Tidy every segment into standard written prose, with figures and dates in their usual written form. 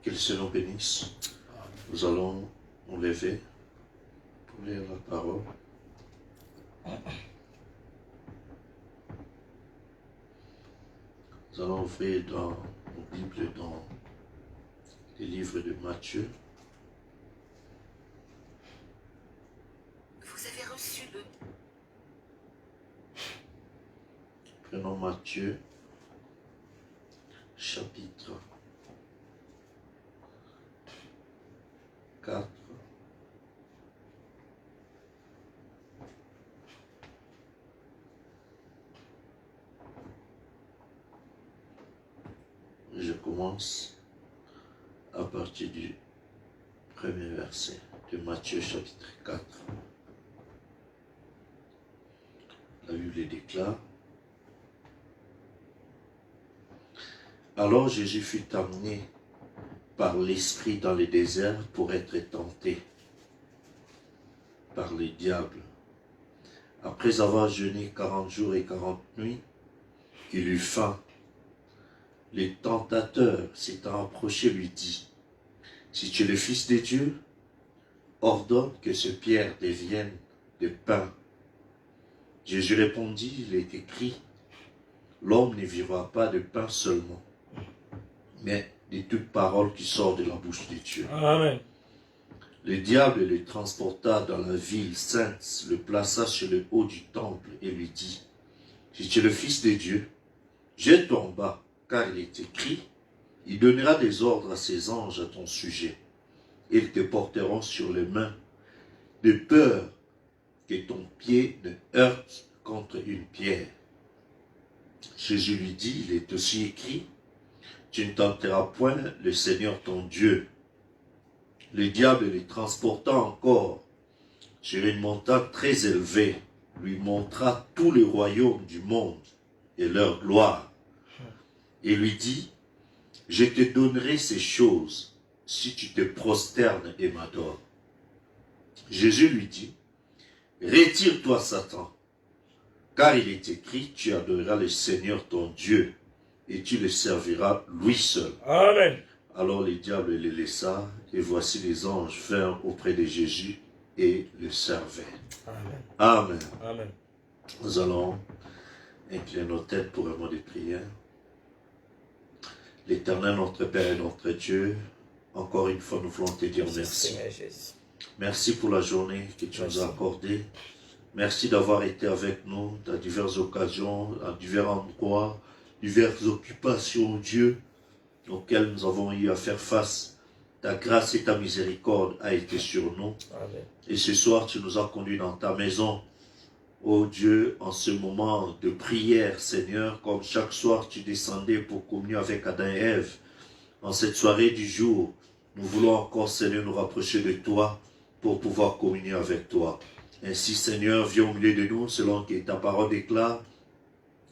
Que le Seigneur bénisse. Nous allons nous lever pour lire la parole. Nous allons ouvrir dans nos Bibles, dans les livres de Matthieu. Vous avez reçu le... Prenons Matthieu, chapitre 4. Je commence à partir du premier verset de Matthieu chapitre 4. La Bible déclare: Alors Jésus fut amené par l'Esprit dans le désert pour être tenté par les diables. Après avoir jeûné 40 jours et 40 nuits, il eut faim. Le tentateur s'étant approché lui dit: Si tu es le Fils de Dieu, ordonne que ce pierre devienne de pain. Jésus répondit: Il est écrit, l'homme ne vivra pas de pain seulement, mais de toute parole qui sort de la bouche de Dieu. Amen. Le diable le transporta dans la ville sainte, le plaça sur le haut du temple et lui dit: Si tu es le Fils de Dieu, jette-toi en bas, car il est écrit, il donnera des ordres à ses anges à ton sujet. Ils te porteront sur les mains, de peur que ton pied ne heurte contre une pierre. Jésus lui dit: Il est aussi écrit, tu ne tenteras point le Seigneur ton Dieu. Le diable les transporta encore sur une montagne très élevée, lui montra tous les royaumes du monde et leur gloire, et lui dit: Je te donnerai ces choses si tu te prosternes et m'adores. Jésus lui dit: Retire-toi, Satan, car il est écrit, tu adoreras le Seigneur ton Dieu, et tu le serviras lui seul. Amen. Alors le diable les laissa, et voici les anges vinrent auprès de Jésus et le servaient. Amen. Amen. Amen. Nous allons incliner nos têtes pour un mot de prière. L'Éternel, notre Père et notre Dieu, encore une fois, nous voulons te dire merci. Seigneur Jésus. Merci pour la journée que tu nous as accordée. Merci d'avoir été avec nous dans diverses occasions, à divers endroits, diverses occupations, Dieu, auxquelles nous avons eu à faire face. Ta grâce et ta miséricorde a été sur nous. Amen. Et ce soir, tu nous as conduits dans ta maison. Oh Dieu, en ce moment de prière, Seigneur, comme chaque soir tu descendais pour communier avec Adam et Ève, en cette soirée du jour, nous voulons encore, Seigneur, nous rapprocher de toi pour pouvoir communier avec toi. Ainsi, Seigneur, viens au milieu de nous, selon que ta parole déclare,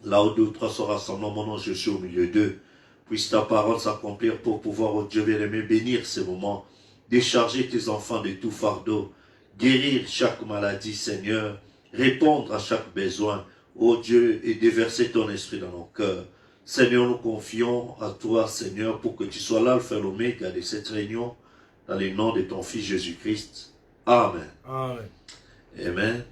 là où deux ou trois sont rassemblés, mon nom, je suis au milieu d'eux. Puisse ta parole s'accomplir pour pouvoir, oh Dieu bien-aimé, bénir ces moments, décharger tes enfants de tout fardeau, guérir chaque maladie, Seigneur, répondre à chaque besoin, ô Dieu, et déverser ton esprit dans nos cœurs. Seigneur, nous confions à toi, Seigneur, pour que tu sois l'alpha et l'oméga de cette réunion, dans le nom de ton Fils Jésus-Christ. Amen. Amen. Amen.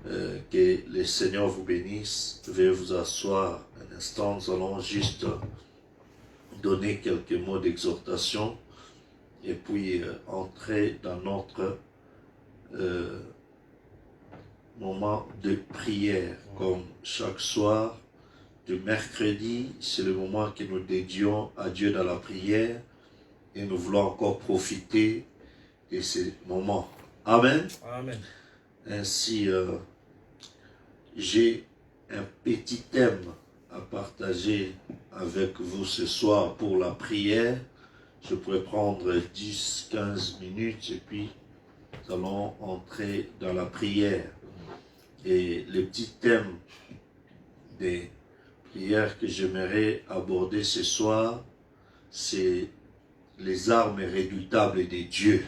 Amen. Que le Seigneur vous bénisse. Veuillez vous asseoir un instant. Nous allons juste donner quelques mots d'exhortation et puis entrer dans notre moment de prière. Comme chaque soir du mercredi, c'est le moment que nous dédions à Dieu dans la prière et nous voulons encore profiter de ces moments. Amen. Amen. Ainsi, j'ai un petit thème à partager avec vous ce soir pour la prière. Je pourrais prendre 10-15 minutes et puis nous allons entrer dans la prière. Et le petit thème des prières que j'aimerais aborder ce soir, c'est les armes redoutables de Dieu.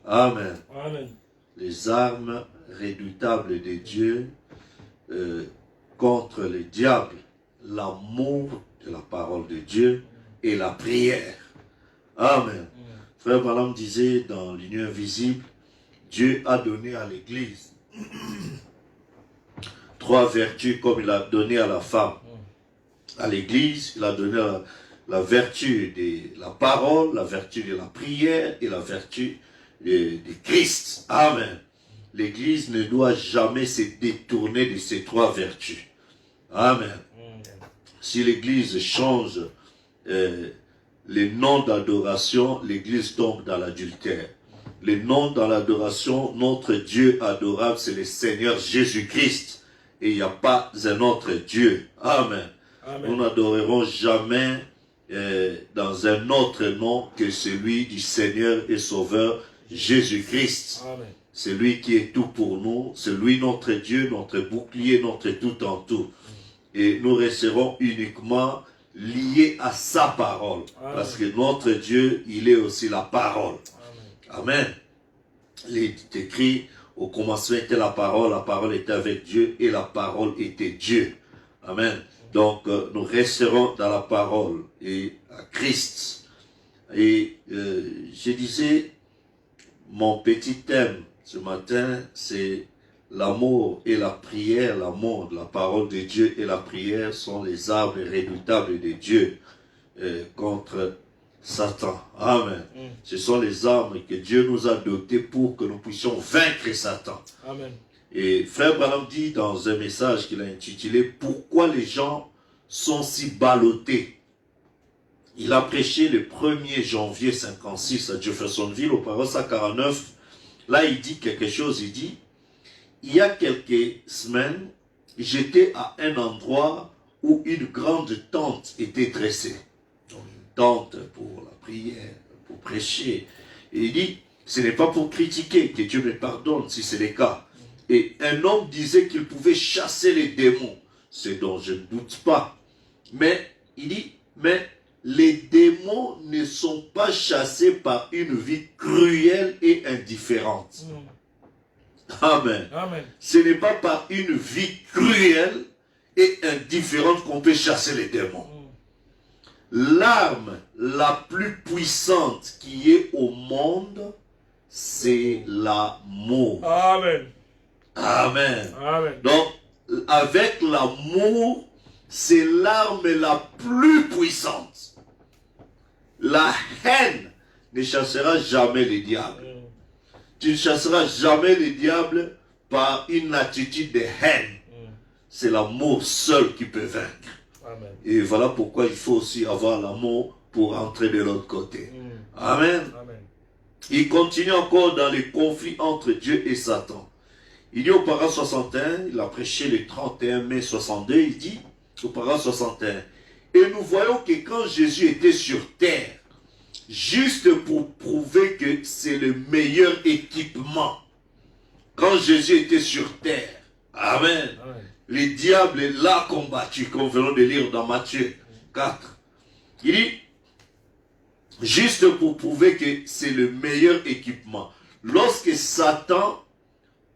Amen. Amen. Les armes redoutables de Dieu contre le diable, l'amour de la parole de Dieu et la prière. Amen. Frère Branham disait dans l'Union invisible, Dieu a donné à l'Église 3 vertus comme il a donné à la femme. À l'Église, il a donné la vertu de la parole, la vertu de la prière et la vertu de Christ. Amen. L'Église ne doit jamais se détourner de ces 3 vertus. Amen. Si l'Église change les noms d'adoration, l'Église tombe dans l'adultère. Les noms dans l'adoration, notre Dieu adorable, c'est le Seigneur Jésus-Christ. Et il n'y a pas un autre Dieu. Amen. Amen. Nous n'adorerons jamais dans un autre nom que celui du Seigneur et Sauveur Jésus-Christ. C'est lui qui est tout pour nous. C'est lui notre Dieu, notre bouclier, notre tout en tout. Et nous resterons uniquement liés à sa parole. Amen. Parce que notre Dieu, il est aussi la parole. Amen. Amen. Il est écrit, au commencement était la parole était avec Dieu et la parole était Dieu. Amen. Donc, nous resterons dans la parole et à Christ. Et je disais, mon petit thème ce matin, c'est l'amour et la prière. L'amour, la parole de Dieu et la prière sont les armes redoutables de Dieu contre Satan. Amen. Ce sont les armes que Dieu nous a dotées pour que nous puissions vaincre Satan. Amen. Et Frère Branham dit dans un message qu'il a intitulé « Pourquoi les gens sont si ballottés ?» Il a prêché le 1er janvier 56 à Jeffersonville, au Paroisse 49. Là, il dit quelque chose, il dit « Il y a quelques semaines, j'étais à un endroit où une grande tente était dressée. » Donc, une tente pour la prière, pour prêcher. Et il dit « Ce n'est pas pour critiquer, que Dieu me pardonne si c'est le cas. » Et un homme disait qu'il pouvait chasser les démons, ce dont je ne doute pas. Mais, il dit, mais les démons ne sont pas chassés par une vie cruelle et indifférente. Amen. Amen. Ce n'est pas par une vie cruelle et indifférente qu'on peut chasser les démons. L'arme la plus puissante qui est au monde, c'est l'amour. Amen. Amen. Amen. Donc, avec l'amour, c'est l'arme la plus puissante. La haine ne chassera jamais les diables. Tu ne chasseras jamais les diables par une attitude de haine. C'est l'amour seul qui peut vaincre. Amen. Et voilà pourquoi il faut aussi avoir l'amour pour entrer de l'autre côté. Amen. Amen. Il continue encore dans les conflits entre Dieu et Satan. Il dit au Parent 61, il a prêché le 31 mai 62, il dit au Parent 61, et nous voyons que quand Jésus était sur terre, juste pour prouver que c'est le meilleur équipement, quand Jésus était sur terre, Amen, Amen. Les diables l'ont combattu, comme venons de lire dans Matthieu 4. Il dit, juste pour prouver que c'est le meilleur équipement, lorsque Satan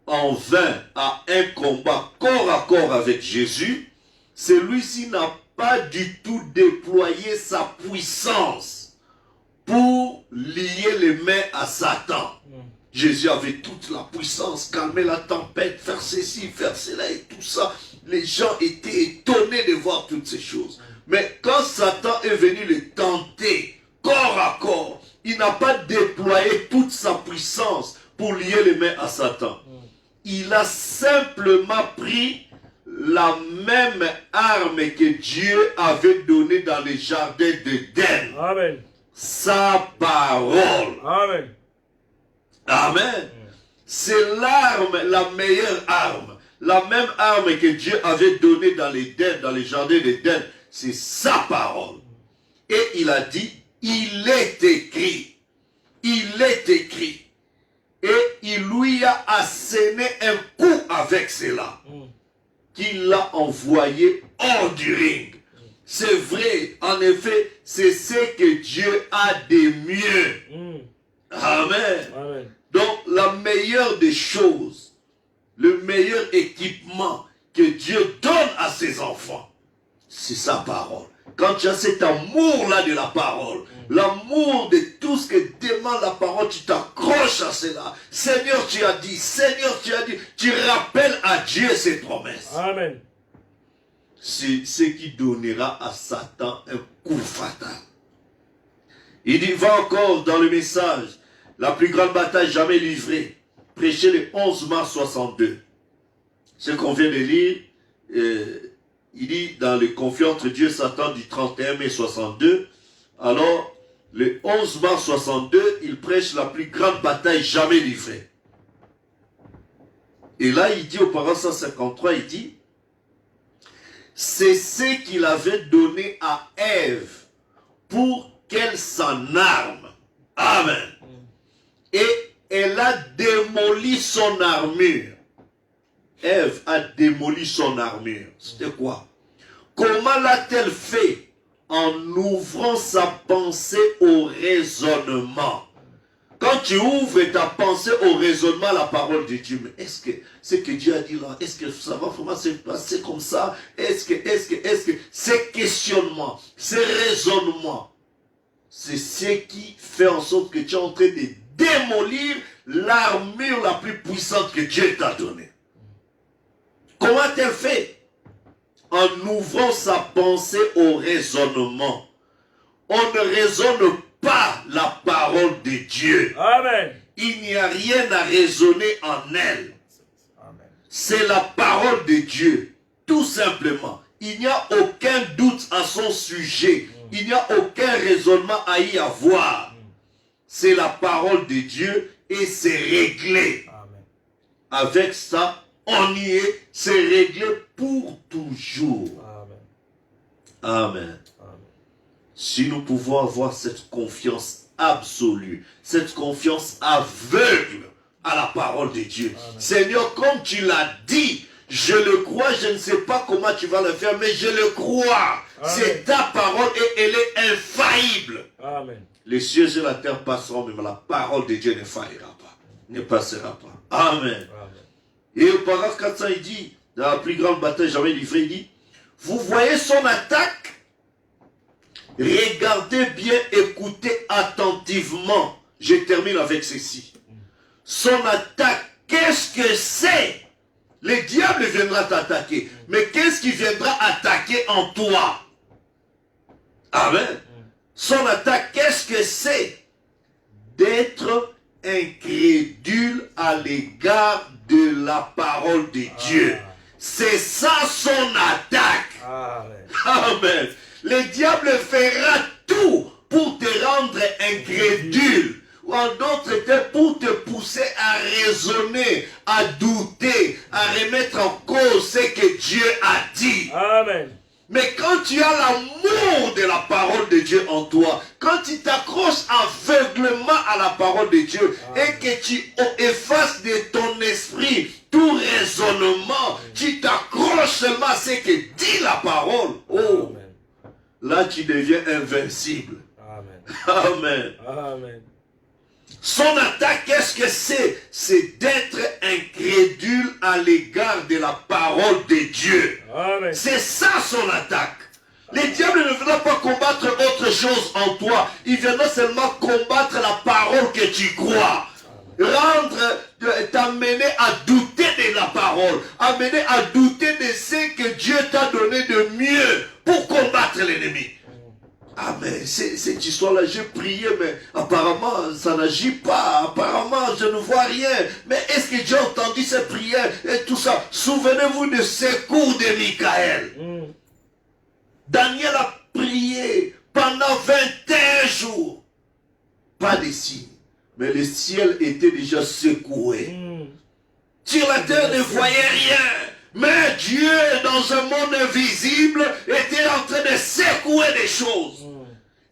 en vint à un combat corps à corps avec Jésus, celui-ci n'a pas du tout déployé sa puissance pour lier les mains à Satan. Jésus avait toute la puissance, calmer la tempête, faire ceci, faire cela et tout ça. Les gens étaient étonnés de voir toutes ces choses. Mais quand Satan est venu le tenter corps à corps, il n'a pas déployé toute sa puissance pour lier les mains à Satan. Il a simplement pris la même arme que Dieu avait donnée dans les jardins d'Éden. Amen. Sa parole. Amen. Amen. C'est l'arme, la meilleure arme. La même arme que Dieu avait donnée dans l'Éden, dans les jardins d'Éden. C'est sa parole. Et il a dit, il est écrit. Il est écrit. Et il lui a asséné un coup avec cela, qu'il l'a envoyé hors du ring. C'est vrai, en effet, c'est ce que Dieu a de mieux. Amen. Amen. Donc, la meilleure des choses, le meilleur équipement que Dieu donne à ses enfants, c'est sa parole. Quand tu as cet amour-là de la parole, l'amour de tout ce que demande la parole, tu t'accroches à cela. Seigneur, tu as dit, Seigneur, tu as dit, tu rappelles à Dieu ses promesses. Amen. C'est ce qui donnera à Satan un coup fatal. Il dit, va encore dans le message, la plus grande bataille jamais livrée, prêché le 11 mars 62. Ce qu'on vient de lire, il dit dans le conflit entre Dieu et Satan du 31 mai 62, alors le 11 mars 62, il prêche la plus grande bataille jamais livrée. Et là, il dit au parent 153, il dit, c'est ce qu'il avait donné à Ève pour qu'elle s'en arme. Amen. Et elle a démoli son armure. Ève a démoli son armure. C'était quoi? Comment l'a-t-elle fait? En ouvrant sa pensée au raisonnement. Quand tu ouvres ta pensée au raisonnement à la parole de Dieu, mais est-ce que ce que Dieu a dit là, est-ce que ça va vraiment se passer comme ça? Est-ce que ces questionnements, ces raisonnements, c'est ce qui fait en sorte que tu es en train de démolir l'armure la plus puissante que Dieu t'a donnée. Comment a-t-elle fait? En ouvrant sa pensée au raisonnement. On ne raisonne pas la parole de Dieu. Amen. Il n'y a rien à raisonner en elle. C'est la parole de Dieu. Tout simplement. Il n'y a aucun doute à son sujet. Il n'y a aucun raisonnement à y avoir. C'est la parole de Dieu et c'est réglé. Amen. Avec ça, on y est, c'est réglé pour toujours. Amen. Amen. Amen. Si nous pouvons avoir cette confiance absolue, cette confiance aveugle à la parole de Dieu. Amen. Seigneur, comme tu l'as dit, je le crois, je ne sais pas comment tu vas le faire, mais je le crois. C'est ta parole et elle est infaillible. Amen. Les cieux et la terre passeront, mais la parole de Dieu ne faillira pas, ne passera pas. Amen. Amen. Et au paragraphe 400, il dit, dans la plus grande bataille jamais livrée, il dit, vous voyez son attaque? Regardez bien, écoutez attentivement. Je termine avec ceci. Son attaque, qu'est-ce que c'est? Le diable viendra t'attaquer. Mais qu'est-ce qui viendra attaquer en toi? Amen. Son attaque, qu'est-ce que c'est? D'être incrédule à l'égard de la parole de Dieu. C'est ça son attaque. Amen. Amen. Le diable fera tout pour te rendre incrédule. Ou en d'autres termes, pour te pousser à raisonner, à douter, à remettre en cause ce que Dieu a dit. Amen. Mais quand tu as l'amour de la parole de Dieu en toi, quand tu t'accroches aveuglement à la parole de Dieu et que tu effaces de ton esprit tout raisonnement, tu t'accroches seulement à ce que dit la parole. Oh, là tu deviens invincible. Amen. Amen. Amen. Son attaque, qu'est-ce que c'est? C'est d'être incrédule à l'égard de la parole de Dieu. Amen. C'est ça son attaque. Le diable ne viendra pas combattre autre chose en toi. Il viendra seulement combattre la parole que tu crois. T'amener à douter de la parole. Amener à douter de ce que Dieu t'a donné de mieux pour combattre l'ennemi. Ah mais cette histoire-là, j'ai prié, mais apparemment ça n'agit pas, apparemment je ne vois rien. Mais est-ce que Dieu a entendu cette prière et tout ça? Souvenez-vous de secours de Michael. Daniel a prié pendant 21 jours. Pas de signe, mais le ciel était déjà secoué. Sur la terre ne voyait rien. Mais Dieu, dans un monde invisible, était en train de secouer des choses.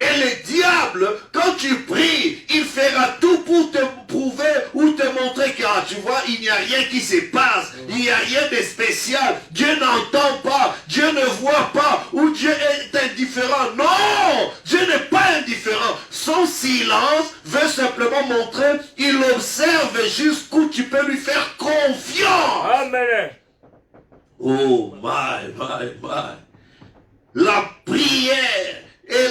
Et le diable, quand tu pries, il fera tout pour te prouver ou te montrer que, tu vois, il n'y a rien qui se passe. Il n'y a rien de spécial. Dieu n'entend pas. Dieu ne voit pas. Ou Dieu est indifférent. Non! Dieu n'est pas indifférent. Son silence veut simplement montrer, il observe jusqu'où tu peux lui faire confiance. Amen. Oh, my. La prière et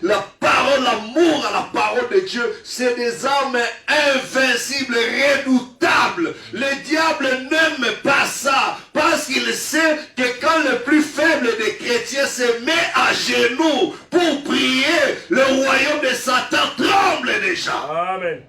la parole, l'amour à la parole de Dieu, c'est des armes invincibles, redoutables. Le diable n'aime pas ça, parce qu'il sait que quand le plus faible des chrétiens se met à genoux pour prier, le royaume de Satan tremble déjà. Amen.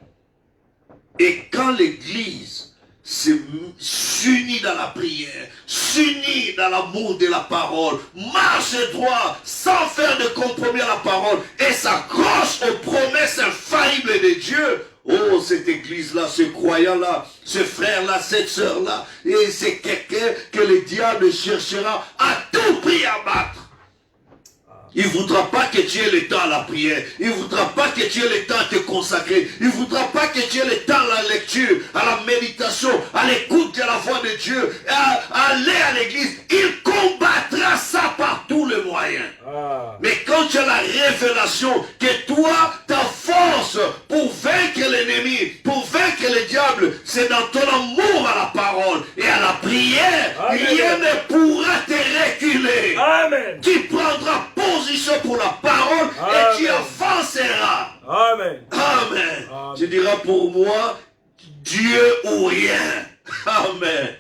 Et quand l'Église s'unit dans la prière, s'unit dans l'amour de la parole, marche droit, sans faire de compromis à la parole, et s'accroche aux promesses infaillibles de Dieu. Oh, cette église-là, ce croyant-là, ce frère-là, cette sœur-là, et c'est quelqu'un que le diable cherchera à tout prix à battre. Il ne voudra pas que tu aies le temps à la prière. Il ne voudra pas que tu aies le temps à te consacrer. Il ne voudra pas que tu aies le temps à la lecture, à la méditation, à l'écoute de la voix de Dieu, à aller à l'église. Il combattra ça par tous les moyens. Mais quand tu as la révélation que toi, ta force pour vaincre l'ennemi, pour vaincre le diable, c'est dans ton amour à la parole et à la prière. Amen. Rien ne pourra te reculer. Amen. Tu prendras position pour la parole. Amen. Et tu avanceras. Amen. Amen. Amen. Tu diras pour moi, Dieu ou rien. Amen.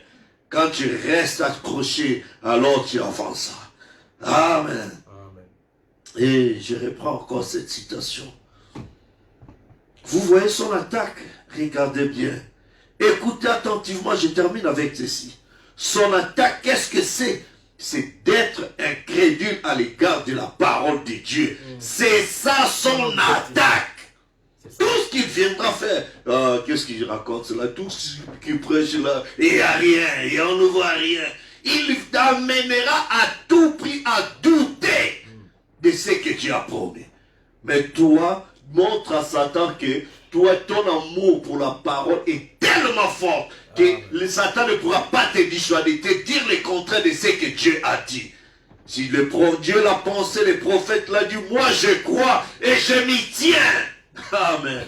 Quand tu restes accroché, alors tu avanceras. Amen. Amen. Et je reprends encore cette citation. Vous voyez son attaque? Regardez bien. Écoutez attentivement, je termine avec ceci. Son attaque, qu'est-ce que c'est? C'est d'être incrédule à l'égard de la parole de Dieu. C'est ça son attaque. Tout ce qu'il viendra faire, qu'est-ce qu'il raconte là, tout ce qu'il prêche là, il n'y a rien, et on ne voit rien. Il t'amènera à tout prix à douter de ce que Dieu a promis. Mais toi, montre à Satan que toi, ton amour pour la parole est tellement fort que le Satan ne pourra pas te dissuader, te dire le contraire de ce que Dieu a dit. Si Dieu l'a pensé, le prophète l'a dit, moi je crois et je m'y tiens. Amen.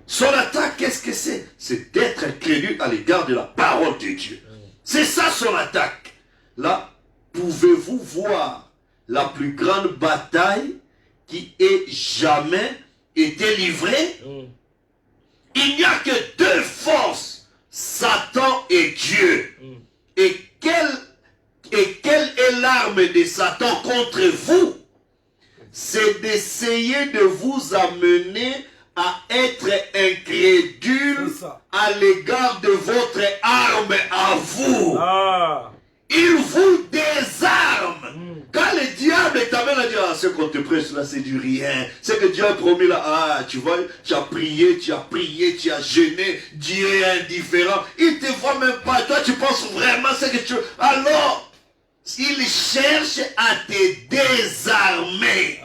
Son attaque, qu'est-ce que c'est? C'est d'être incrédule à l'égard de la parole de Dieu. C'est ça son attaque. Là, pouvez-vous voir la plus grande bataille qui ait jamais été livrée? Il n'y a que deux forces, Satan et Dieu. Et quelle est l'arme de Satan contre vous? C'est d'essayer de vous amener à être incrédule à l'égard de votre arme à vous. Il vous désarme. Quand le diable t'amène à dire, ah, ce qu'on te prêche là, c'est du rien. Ce que Dieu a promis là, ah, tu vois, tu as prié, tu as jeûné, Dieu est indifférent. Il ne te voit même pas. Toi, tu penses vraiment ce que tu veux. Alors, il cherche à te désarmer.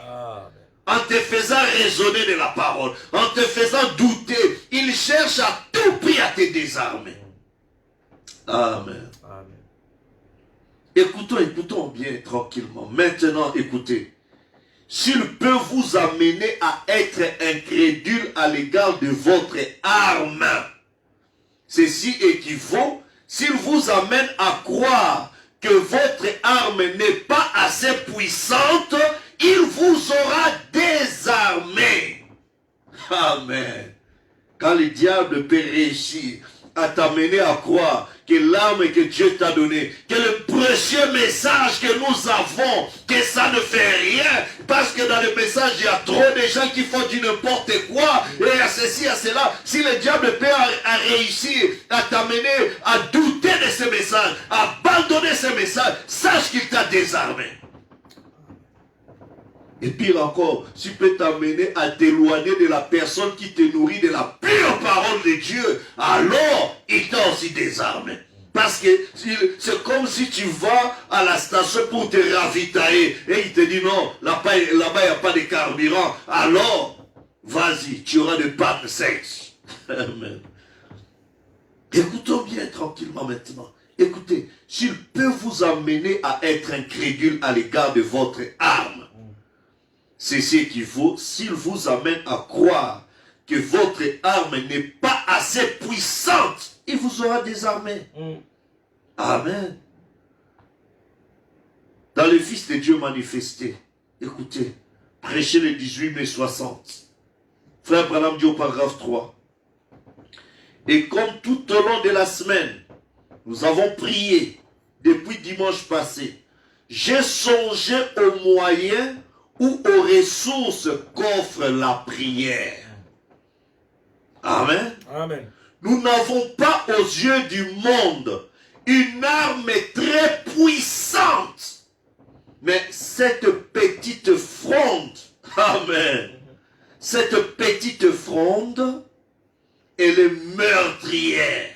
En te faisant raisonner de la parole, en te faisant douter, il cherche à tout prix à te désarmer. Amen. Amen. Écoutons bien tranquillement. Maintenant, écoutez. S'il peut vous amener à être incrédule à l'égard de votre arme, ceci équivaut, s'il vous amène à croire que votre arme n'est pas assez puissante, il vous aura désarmé. Amen. Quand le diable peut réussir à t'amener à croire que l'arme que Dieu t'a donnée, que le précieux message que nous avons, que ça ne fait rien, parce que dans le message, il y a trop de gens qui font du n'importe quoi, et à ceci, à cela. Si le diable peut réussir à t'amener à douter de ce message, à abandonner ce message, sache qu'il t'a désarmé. Et pire encore, s'il peut t'amener à t'éloigner de la personne qui te nourrit de la pure parole de Dieu, alors il t'a aussi désarmé. Parce que c'est comme si tu vas à la station pour te ravitailler et il te dit non, là-bas il n'y a pas de carburant. Alors, vas-y, tu auras de panne sèche. Amen. Écoutons bien tranquillement maintenant. Écoutez, s'il peut vous amener à être incrédule à l'égard de votre arme, c'est ce qu'il faut, s'il vous amène à croire que votre arme n'est pas assez puissante, il vous aura désarmé. Amen. dans le Fils de Dieu manifesté. Écoutez, prêché le 18 mai 60. Frère Branham dit au paragraphe 3. Et comme tout au long de la semaine, nous avons prié depuis dimanche passé, j'ai songé aux moyens ou aux ressources qu'offre la prière. Amen. Amen. Nous n'avons pas aux yeux du monde une arme très puissante. Mais cette petite fronde, amen, cette petite fronde, elle est meurtrière.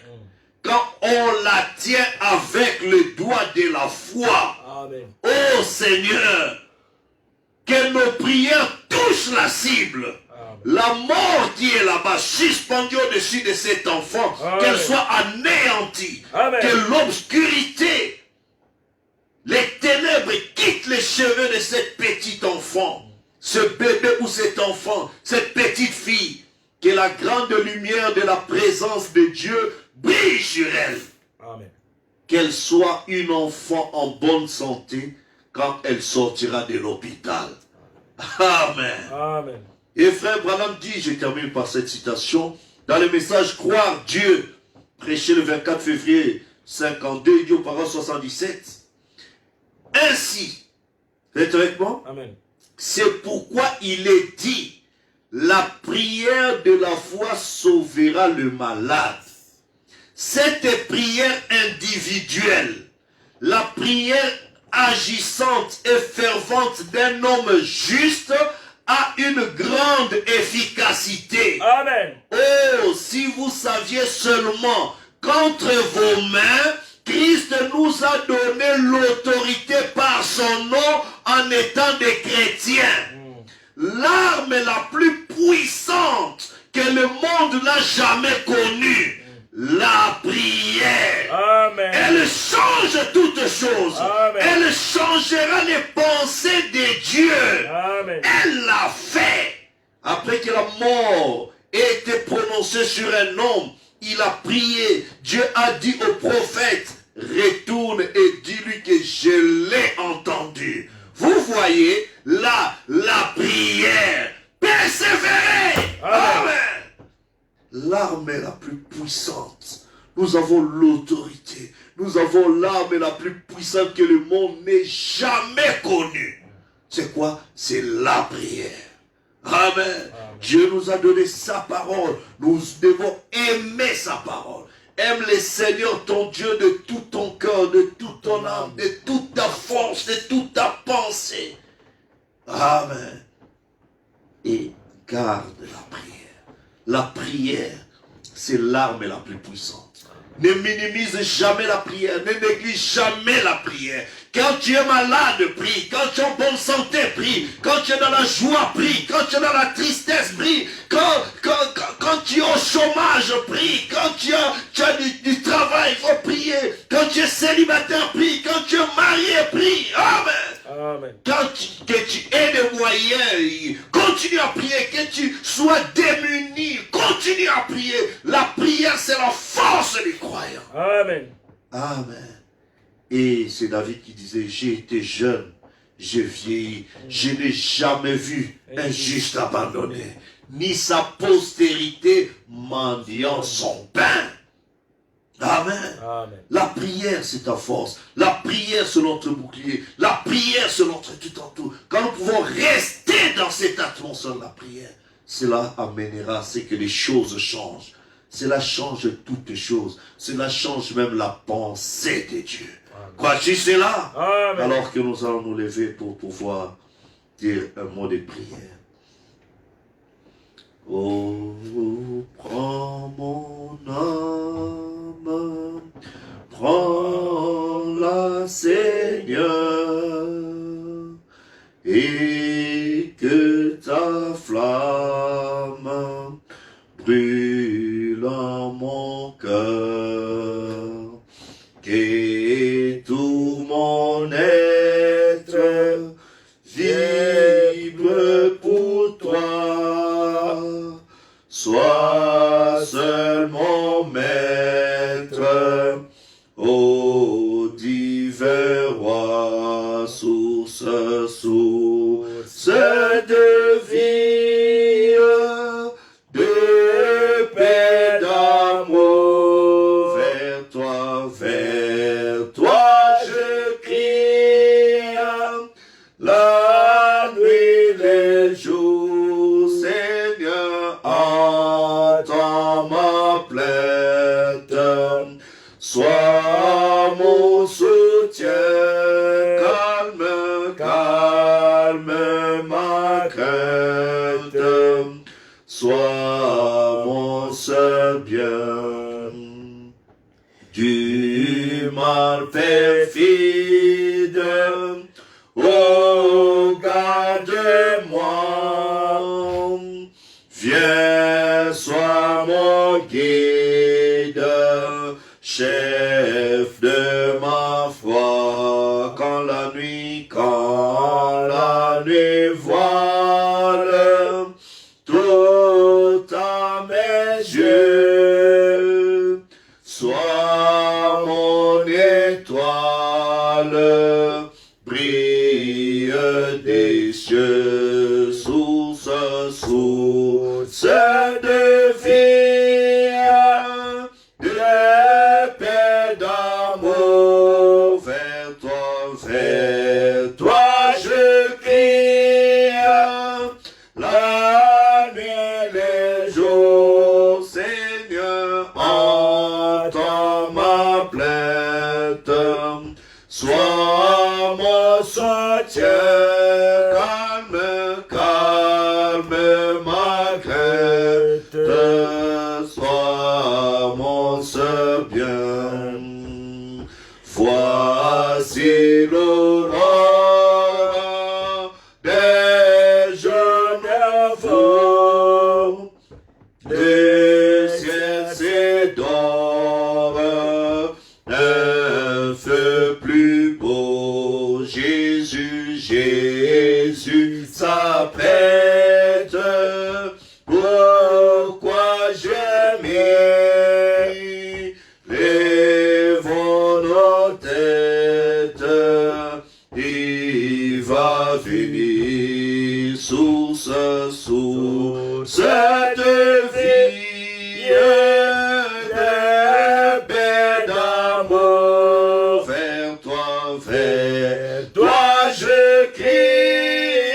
Quand on la tient avec le doigt de la foi, Amen. oh Seigneur, que nos prières touchent la cible. Amen. La mort qui est là-bas, suspendue au-dessus de cet enfant, Amen. qu'elle soit anéantie, Amen. que l'obscurité, les ténèbres quittent les cheveux de cet petit enfant, ce bébé ou cet enfant, cette petite fille, que la grande lumière de la présence de Dieu brille sur elle. Amen. Qu'elle soit une enfant en bonne santé quand elle sortira de l'hôpital. Amen. Amen. Et frère Branham dit, je termine par cette citation, dans le message Croire Dieu, prêché le 24 février 52, il dit au paragraphe 77. Ainsi, êtes avec moi? Amen. C'est pourquoi il est dit, la prière de la foi sauvera le malade. Cette prière individuelle, la prière agissante et fervente d'un homme juste a une grande efficacité. Amen. Oh, si vous saviez seulement qu'entre vos mains, Christ nous a donné l'autorité par son nom en étant des chrétiens. L'arme la plus puissante que le monde n'a jamais connue, la prière. Amen. Elle change toutes choses. Amen. Elle changera les pensées de Dieu. Amen. Elle l'a fait. Après que la mort ait été prononcée sur un homme, il a prié. Dieu a dit au prophète, retourne et dis-lui que je l'ai entendu. Vous voyez, là, la prière. Persévérez. Amen. Amen. L'arme est la plus puissante. Nous avons l'autorité. Nous avons l'arme la plus puissante que le monde n'ait jamais connue. C'est quoi? C'est la prière. Amen. Amen. Dieu nous a donné sa parole. Nous devons aimer sa parole. Aime le Seigneur ton Dieu de tout ton cœur, de toute ton âme, de toute ta force, de toute ta pensée. Amen. Et garde la prière. La prière, c'est l'arme la plus puissante. Ne minimise jamais la prière, ne néglige jamais la prière. Quand tu es malade, prie. Quand tu es en bonne santé, prie. Quand tu es dans la joie, prie. Quand tu es dans la tristesse, prie. Quand tu es au chômage, prie. Quand tu as du travail, il faut prier. Quand tu es célibataire, prie. Quand tu es marié, prie. Amen. Amen. Quand que tu aies des moyens, continue à prier. Que tu sois démuni, continue à prier. La prière, c'est la force du croyant. Amen. Amen. Et c'est David qui disait, j'ai été jeune, j'ai vieilli, je n'ai jamais vu un juste abandonné, ni sa postérité mendiant son pain. Amen. Amen. La prière, c'est ta force. La prière, c'est notre bouclier. La prière, c'est notre tout en tout. Quand nous pouvons rester dans cette atmosphère de la prière, cela amènera à ce que les choses changent. Cela change toutes choses. Cela change même la pensée de Dieu. Crois-tu cela? Amen. Alors que nous allons nous lever pour pouvoir dire un mot de prière. Oh, prends mon âme, prends-la, Seigneur, et que ta flamme brûle en mon cœur, que tout mon être vibre pour toi, sois seul mon maître, ô divin roi, source de vie, de paix, d'amour. Vers toi je crie, la nuit, les jours, Seigneur, entends ma plainte. Sois mon soutien, calme ma crainte. Sois mon seul bien. Du mal perfide, oh, garde-moi. Viens, sois mon guide, chef de ma foi. Quand la nuit voile tout à mes yeux, sois mon étoile, brille des cieux, source de vie, de paix, d'amour. Vers toi je crie, la nuit, les jours, Seigneur, entends ma plainte. Sois mon soutien, calme ma crainte. Sois mon seul bien. Voici l'aurore des jeunes enfants. Le ciel s'édore, un feu plus beau. Jésus s'apprête. Pourquoi j'aimais? Lèvons nos têtes, il va venir, source de vie, de paix, d'amour. Vers toi je crie,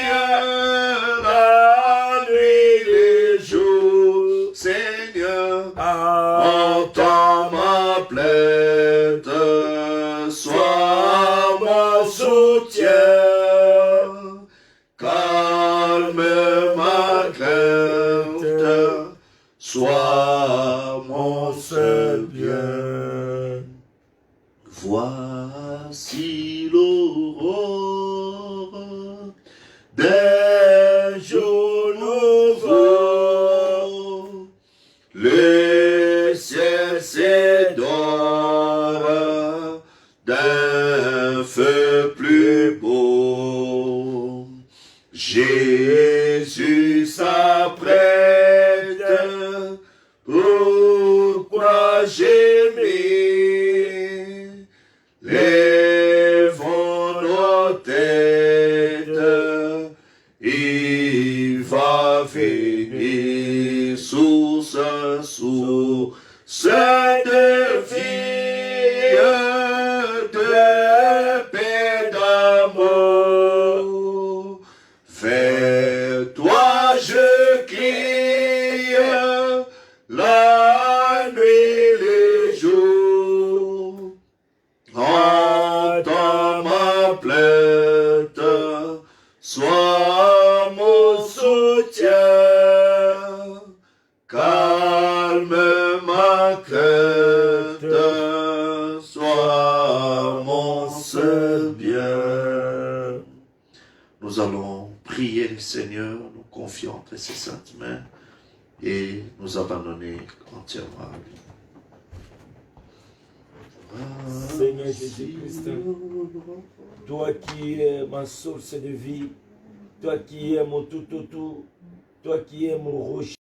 la nuit, les jours, Seigneur, entends ma plainte. Sois mon soutien, calme ma crainte. Sois mon seul bien. Voici l'aurore des jours nouveaux. Le ciel s'édore d'un feu plus beau. Jésus s'apprête. Pourquoi j'aimais? Lèvons nos têtes, il va venir, source de vie, de paix, d'amour. Vers toi je crie, la nuit, les jours. Entends ma plainte, sois mon soutien, calme ma crainte, sois mon seul bien. Nous allons prier le Seigneur, nous confier entre ses saintes mains et nous abandonner entièrement à lui. Seigneur Jésus-Christ, toi qui es ma source de vie, toi qui es mon tout, toi qui es mon rocher.